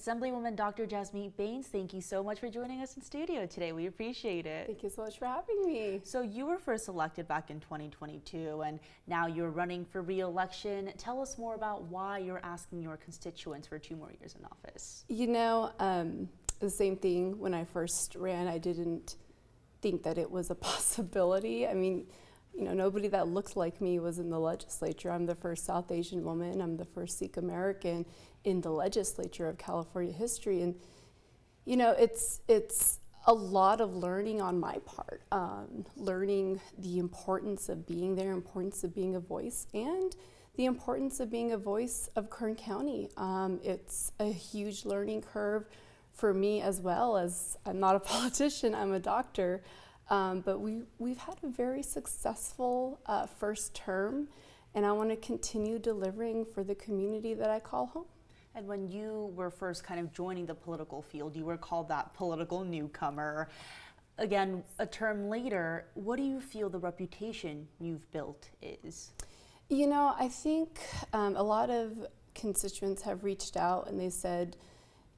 Assemblywoman Dr. Jasmeet Bains, thank you so much for joining us in studio today. We appreciate it. Thank you so much for having me. So you were first elected back in 2022 and now you're running for re-election. Tell us more about why you're asking your constituents for 2 more years in office. You know, the same thing when I first ran, I didn't think that it was a possibility. I mean, you know, nobody that looked like me was in the legislature. I'm the first South Asian woman. I'm the first Sikh American in the Legislature of California history. And, you know, it's a lot of learning on my part, learning the importance of being there, importance of being a voice, and the importance of being a voice of Kern County. It's a huge learning curve for me as well, as I'm not a politician, I'm a doctor. But we've had a very successful first term, and I want to continue delivering for the community that I call home. And when you were first kind of joining the political field, you were called that political newcomer. Again, a term later, what do you feel the reputation you've built is? You know, I think a lot of constituents have reached out and they said,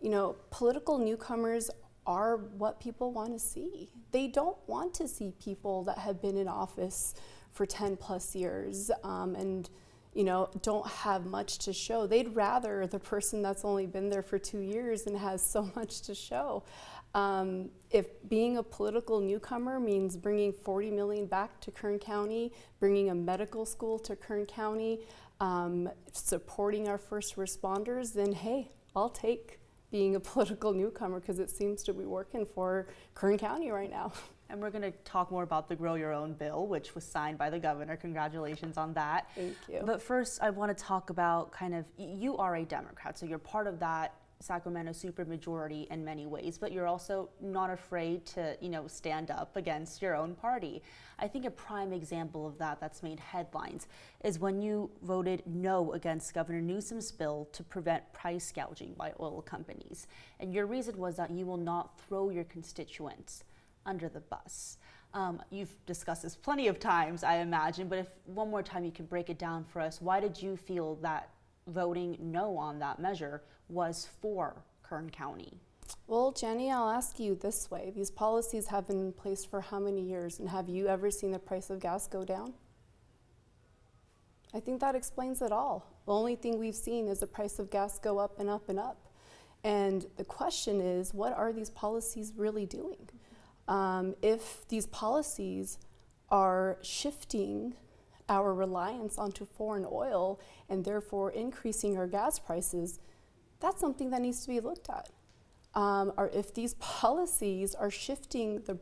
you know, political newcomers are what people want to see. They don't want to see people that have been in office for 10 plus years and, you know, don't have much to show. They'd rather the person that's only been there for 2 years and has so much to show. If being a political newcomer means bringing $40 million back to Kern County, bringing a medical school to Kern County, supporting our first responders, then hey, I'll take being a political newcomer because it seems to be working for Kern County right now. And we're going to talk more about the Grow Your Own bill, which was signed by the governor. Congratulations on that. Thank you. But first, I want to talk about kind of, you are a Democrat, so you're part of that Sacramento supermajority in many ways, but you're also not afraid to, you know, stand up against your own party. I think a prime example of that that's made headlines is when you voted no against Governor Newsom's bill to prevent price gouging by oil companies. And your reason was that you will not throw your constituents under the bus. You've discussed this plenty of times, I imagine, but if one more time you can break it down for us, why did you feel that voting no on that measure was for Kern County? Well, Jenny, I'll ask you this way. These policies have been in place for how many years, and have you ever seen the price of gas go down? I think that explains it all. The only thing we've seen is the price of gas go up and up and up. And the question is, what are these policies really doing? If these policies are shifting our reliance onto foreign oil and therefore increasing our gas prices, that's something that needs to be looked at. Or if these policies are shifting the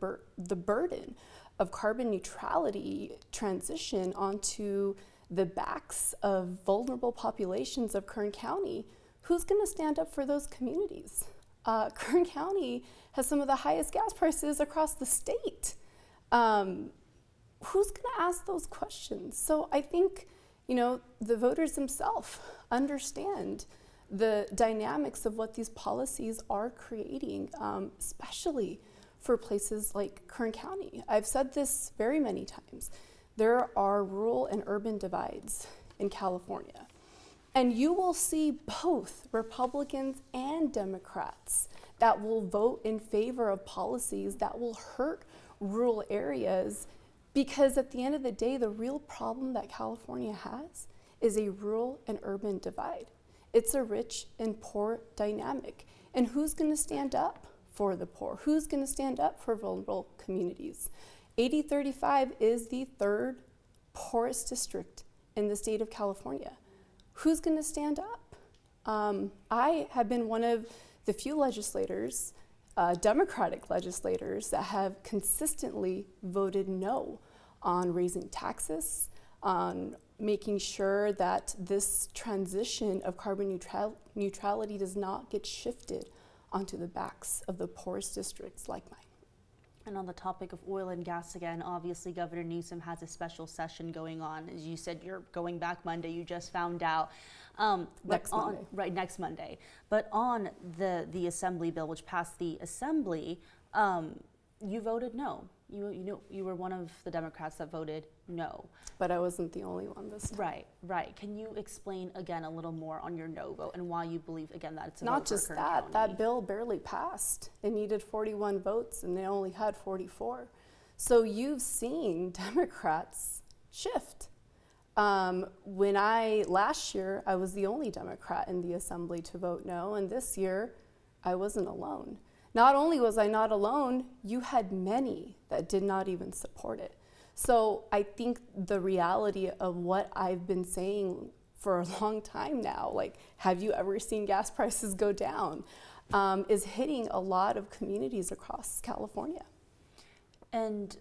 burden of carbon neutrality transition onto the backs of vulnerable populations of Kern County, who's going to stand up for those communities? Kern County has some of the highest gas prices across the state. Who's going to ask those questions? So I think, you know, the voters themselves understand the dynamics of what these policies are creating, especially for places like Kern County. I've said this very many times. There are rural and urban divides in California. And you will see both Republicans and Democrats that will vote in favor of policies that will hurt rural areas, because at the end of the day, the real problem that California has is a rural and urban divide. It's a rich and poor dynamic. And who's going to stand up for the poor? Who's going to stand up for vulnerable communities? 8035 is the third poorest district in the state of California. Who's going to stand up? I have been one of the few legislators, Democratic legislators, that have consistently voted no on raising taxes, on making sure that this transition of carbon neutrality does not get shifted onto the backs of the poorest districts like mine. And on the topic of oil and gas again, obviously Governor Newsom has a special session going on. As you said, you're going back Monday, you just found out. Next Monday. Right, next Monday. But on the Assembly bill, which passed the Assembly, you voted no. You were one of the Democrats that voted no. But I wasn't the only one this time. Right. Can you explain again a little more on your no vote and why you believe again that it's a Not vote for just Kern that, County? that bill barely passed. It needed 41 votes and they only had 44. So you've seen Democrats shift. Last year, I was the only Democrat in the Assembly to vote no, and this year, I wasn't alone. Not only was I not alone, you had many that did not even support it. So I think the reality of what I've been saying for a long time now, like, have you ever seen gas prices go down, is hitting a lot of communities across California. And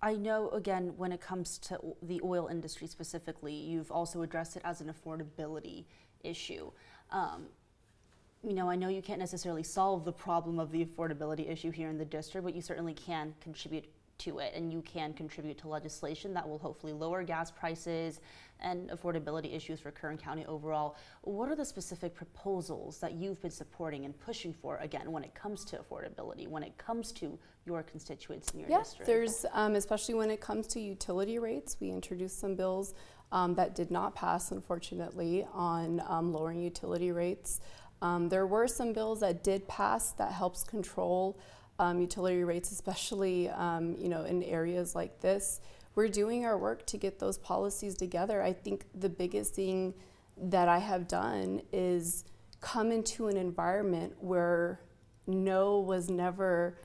I know, again, when it comes to the oil industry specifically, you've also addressed it as an affordability issue. I know you can't necessarily solve the problem of the affordability issue here in the district, but you certainly can contribute to it, and you can contribute to legislation that will hopefully lower gas prices and affordability issues for Kern County overall. What are the specific proposals that you've been supporting and pushing for, again, when it comes to affordability, when it comes to your constituents in your district? There's, especially when it comes to utility rates, we introduced some bills that did not pass, unfortunately, on lowering utility rates. There were some bills that did pass that helps control utility rates, especially in areas like this. We're doing our work to get those policies together. I think the biggest thing that I have done is come into an environment where no was never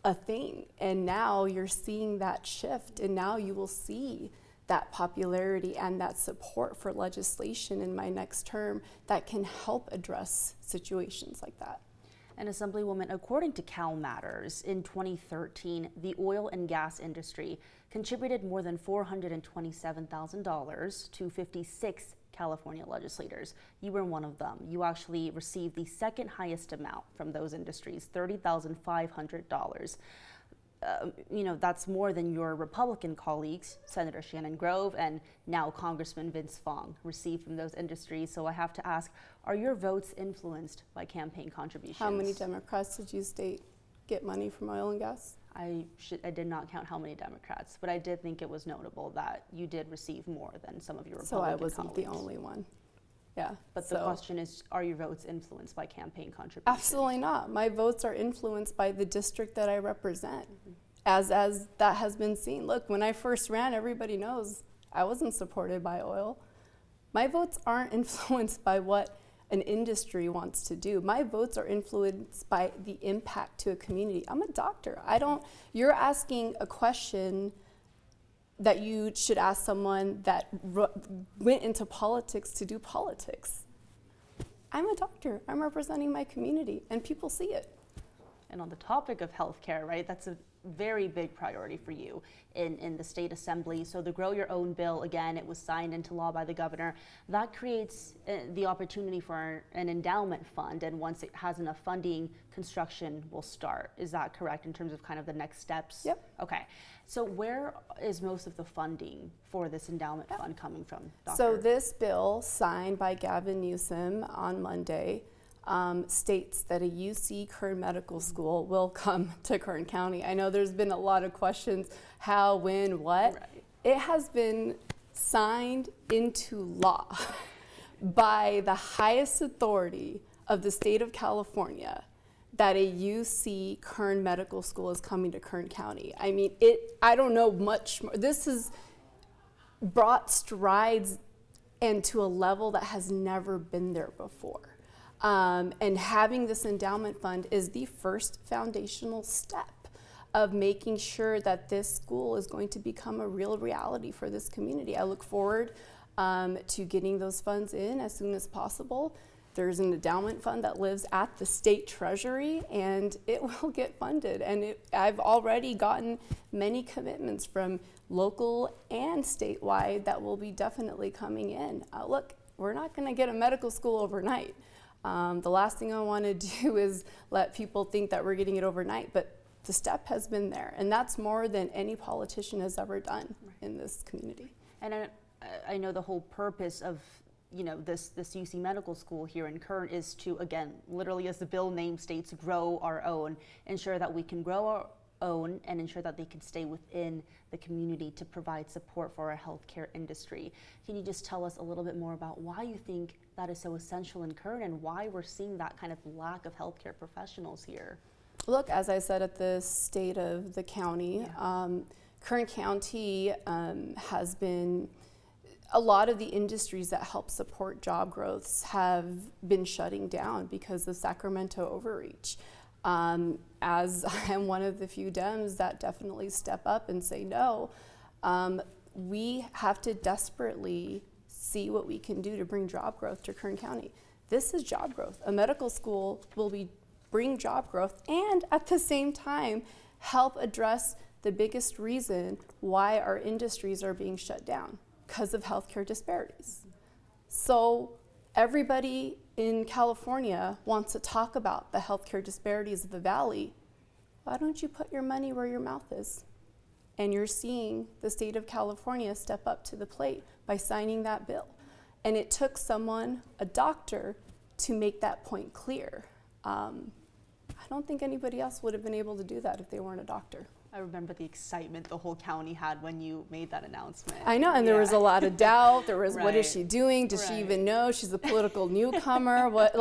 a thing, and now you're seeing that shift, and now you will see that popularity and that support for legislation in my next term that can help address situations like that. And Assemblywoman, according to Cal Matters, in 2013, the oil and gas industry contributed more than $427,000 to 56 California legislators. You were one of them. You actually received the second highest amount from those industries, $30,500. That's more than your Republican colleagues, Senator Shannon Grove and now Congressman Vince Fong, received from those industries. So I have to ask, are your votes influenced by campaign contributions? How many Democrats did you state get money from oil and gas? I did not count how many Democrats, but I did think it was notable that you did receive more than some of your Republican colleagues. So I wasn't the only one. Yeah. But the question is, are your votes influenced by campaign contributions? Absolutely not. My votes are influenced by the district that I represent, as that has been seen. Look, when I first ran, everybody knows I wasn't supported by oil. My votes aren't influenced by what an industry wants to do. My votes are influenced by the impact to a community. I'm a doctor. You're asking a question that you should ask someone that went into politics to do politics. I'm a doctor. I'm representing my community, and people see it. And on the topic of healthcare, right, that's a very big priority for you in the state assembly. So the Grow Your Own bill, again, it was signed into law by the governor. That creates the opportunity for an endowment fund, and once it has enough funding, construction will start. Is that correct in terms of kind of the next steps? Yep. Okay. So where is most of the funding for this endowment fund coming from, Doctor? So this bill, signed by Gavin Newsom on Monday, states that a UC Kern Medical School will come to Kern County. I know there's been a lot of questions, how, when, what. Right. It has been signed into law by the highest authority of the state of California that a UC Kern Medical School is coming to Kern County. I mean, I don't know much more. This has brought strides and to a level that has never been there before. And having this endowment fund is the first foundational step of making sure that this school is going to become a real reality for this community. I look forward to getting those funds in as soon as possible. There's an endowment fund that lives at the state treasury, and it will get funded. And I've already gotten many commitments from local and statewide that will be definitely coming in. Look, we're not going to get a medical school overnight. The last thing I want to do is let people think that we're getting it overnight, but the step has been there, and that's more than any politician has ever done in this community. And I know the whole purpose of this UC Medical School here in Kern is to, again, literally as the bill name states, grow our own, ensure that we can grow our own and ensure that they can stay within the community to provide support for our healthcare industry. Can you just tell us a little bit more about why you think that is so essential in Kern and why we're seeing that kind of lack of healthcare professionals here? Look, as I said at the state of the county, Kern County has been, a lot of the industries that help support job growths have been shutting down because of Sacramento overreach. As I'm one of the few Dems that definitely step up and say no, we have to desperately see what we can do to bring job growth to Kern County. This is job growth. A medical school will bring job growth and at the same time help address the biggest reason why our industries are being shut down, because of healthcare disparities. So everybody in California wants to talk about the healthcare disparities of the Valley. Why don't you put your money where your mouth is? And you're seeing the state of California step up to the plate by signing that bill. And it took someone, a doctor, to make that point clear. I don't think anybody else would have been able to do that if they weren't a doctor. I remember the excitement the whole county had when you made that announcement. I know, and there was a lot of doubt. There was, what is Right. she doing? Does she Right. even know? She's a political newcomer. What?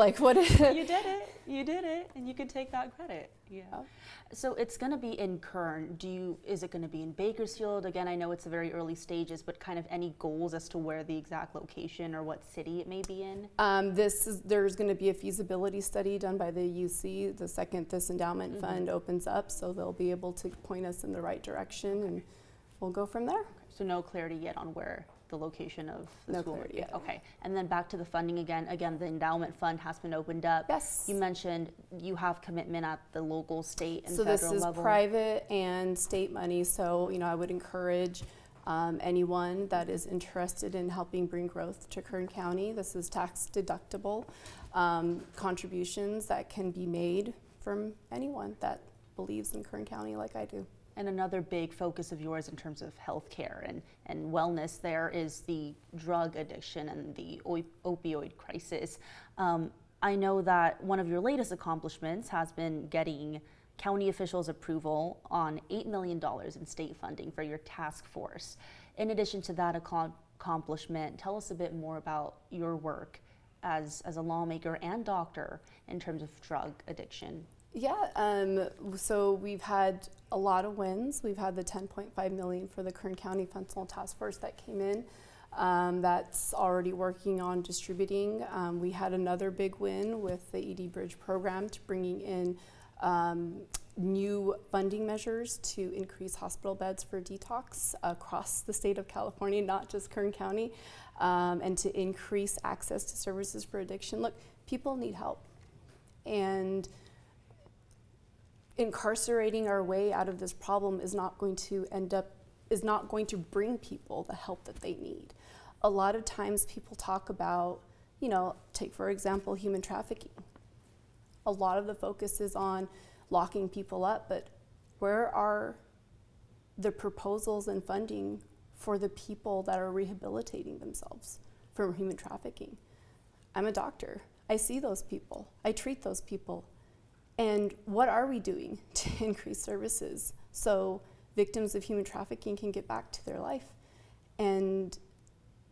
You did it, and you can take that credit. Yeah. Oh. So it's going to be in Kern. Is it going to be in Bakersfield? Again, I know it's the very early stages, but kind of any goals as to where the exact location or what city it may be in? There's going to be a feasibility study done by the UC the second this endowment fund opens up, so they'll be able to point us in the right direction, and we'll go from there. So no clarity yet on where the location of the No school clarity would be. yet. Okay, and then back to the funding again. Again, the endowment fund has been opened up. Yes. You mentioned you have commitment at the local, state, and So federal this is level. private and state money, so I would encourage anyone that is interested in helping bring growth to Kern County. This is tax deductible contributions that can be made from anyone that believes in Kern County like I do. And another big focus of yours in terms of healthcare and wellness there is the drug addiction and the opioid crisis. I know that one of your latest accomplishments has been getting county officials' approval on $8 million in state funding for your task force. In addition to that accomplishment, tell us a bit more about your work as a lawmaker and doctor in terms of drug addiction. Yeah, so we've had a lot of wins. We've had the $10.5 million for the Kern County Fentanyl Task Force that came in. That's already working on distributing. We had another big win with the ED Bridge program to bringing in new funding measures to increase hospital beds for detox across the state of California, not just Kern County, and to increase access to services for addiction. Look, people need help, and incarcerating our way out of this problem is not going to bring people the help that they need. A lot of times people talk about, take for example, human trafficking. A lot of the focus is on locking people up, but where are the proposals and funding for the people that are rehabilitating themselves from human trafficking? I'm a doctor. I see those people. I treat those people. And what are we doing to increase services so victims of human trafficking can get back to their life and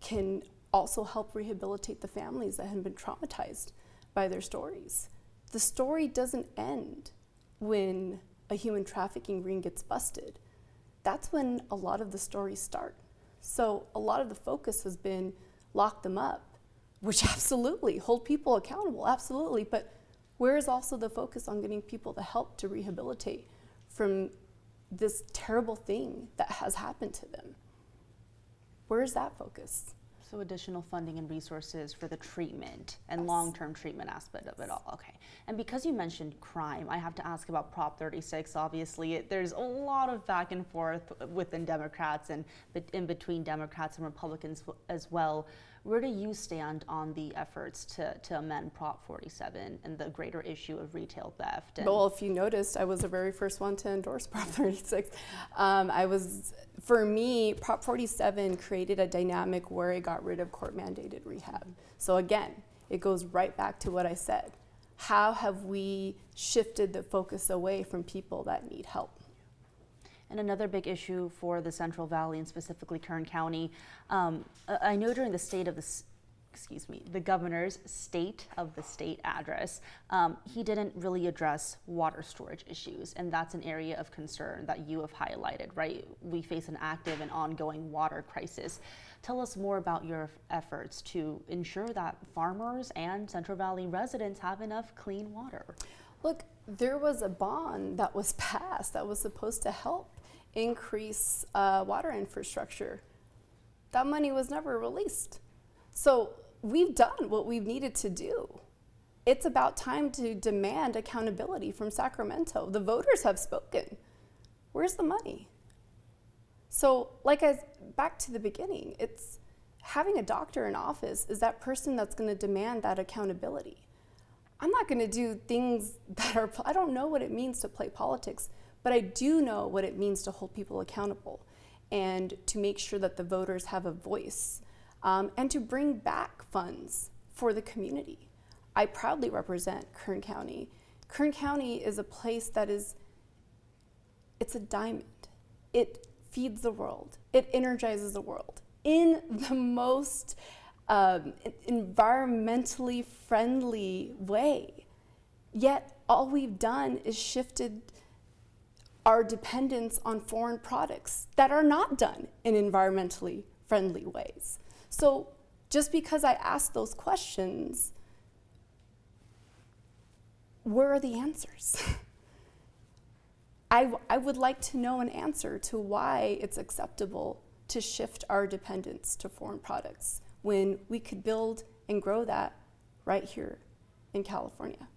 can also help rehabilitate the families that have been traumatized by their stories? The story doesn't end when a human trafficking ring gets busted. That's when a lot of the stories start. So a lot of the focus has been lock them up, which absolutely, hold people accountable, absolutely, but where is also the focus on getting people the help to rehabilitate from this terrible thing that has happened to them? Where is that focus? So additional funding and resources for the treatment and Yes. long-term treatment aspect of it all. Okay. And because you mentioned crime, I have to ask about Prop 36. Obviously, there's a lot of back and forth within Democrats and in between Democrats and Republicans as well Where do you stand on the efforts to amend Prop 47 and the greater issue of retail theft? And well, if you noticed, I was the very first one to endorse Prop 36. For me, Prop 47 created a dynamic where it got rid of court-mandated rehab. So again, it goes right back to what I said. How have we shifted the focus away from people that need help? And another big issue for the Central Valley and specifically Kern County, I know during the governor's State of the State address, he didn't really address water storage issues, and that's an area of concern that you have highlighted, right? We face an active and ongoing water crisis. Tell us more about your efforts to ensure that farmers and Central Valley residents have enough clean water. Look, there was a bond that was passed that was supposed to help increase water infrastructure. That money was never released. So we've done what we've needed to do. It's about time to demand accountability from Sacramento. The voters have spoken. Where's the money? So back to the beginning, it's having a doctor in office is that person that's going to demand that accountability. I'm not going to do things that are, I don't know what it means to play politics, but I do know what it means to hold people accountable and to make sure that the voters have a voice and to bring back funds for the community. I proudly represent Kern County. Kern County is a place that it's a diamond. It feeds the world. It energizes the world in the most environmentally friendly way. Yet all we've done is shifted our dependence on foreign products that are not done in environmentally friendly ways. So just because I ask those questions, where are the answers? I would like to know an answer to why it's acceptable to shift our dependence to foreign products when we could build and grow that right here in California.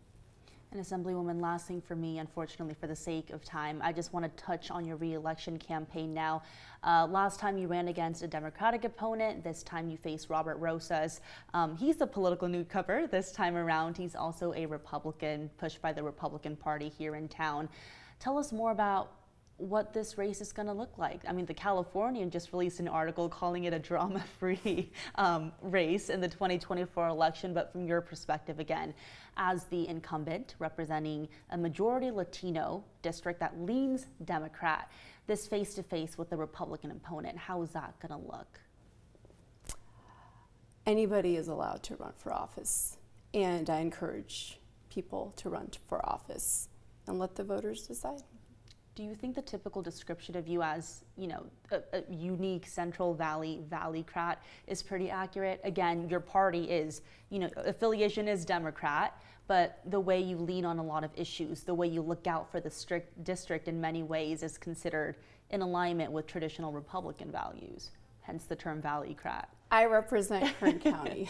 And Assemblywoman, last thing for me, unfortunately for the sake of time, I just want to touch on your re-election campaign now. Last time you ran against a Democratic opponent. This time you face Robert Rosas. He's a political newcomer. This time around, he's also a Republican, pushed by the Republican Party here in town. Tell us more about what this race is going to look like. I mean, the Californian just released an article calling it a drama-free race in the 2024 election, but from your perspective again, as the incumbent representing a majority Latino district that leans Democrat, this face-to-face with the Republican opponent, how is that going to look? Anybody is allowed to run for office, and I encourage people to run for office and let the voters decide. Do you think the typical description of you as, a unique Central Valley Valleycrat is pretty accurate? Again, your party is, affiliation is Democrat, but the way you lean on a lot of issues, the way you look out for the district in many ways is considered in alignment with traditional Republican values, hence the term Valleycrat. I represent Kern County.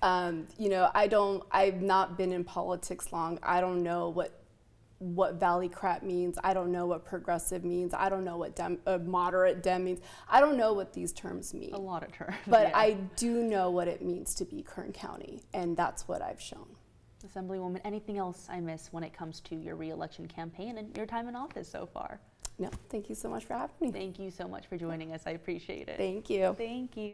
I've not been in politics long. I don't know what Valleycrat means. I don't know what progressive means. I don't know what moderate Dem means. I don't know what these terms mean. A lot of terms. But yeah. I do know what it means to be Kern County, and that's what I've shown. Assemblywoman, anything else I miss when it comes to your re-election campaign and your time in office so far? No, thank you so much for having me. Thank you so much for joining us. I appreciate it. Thank you. Thank you.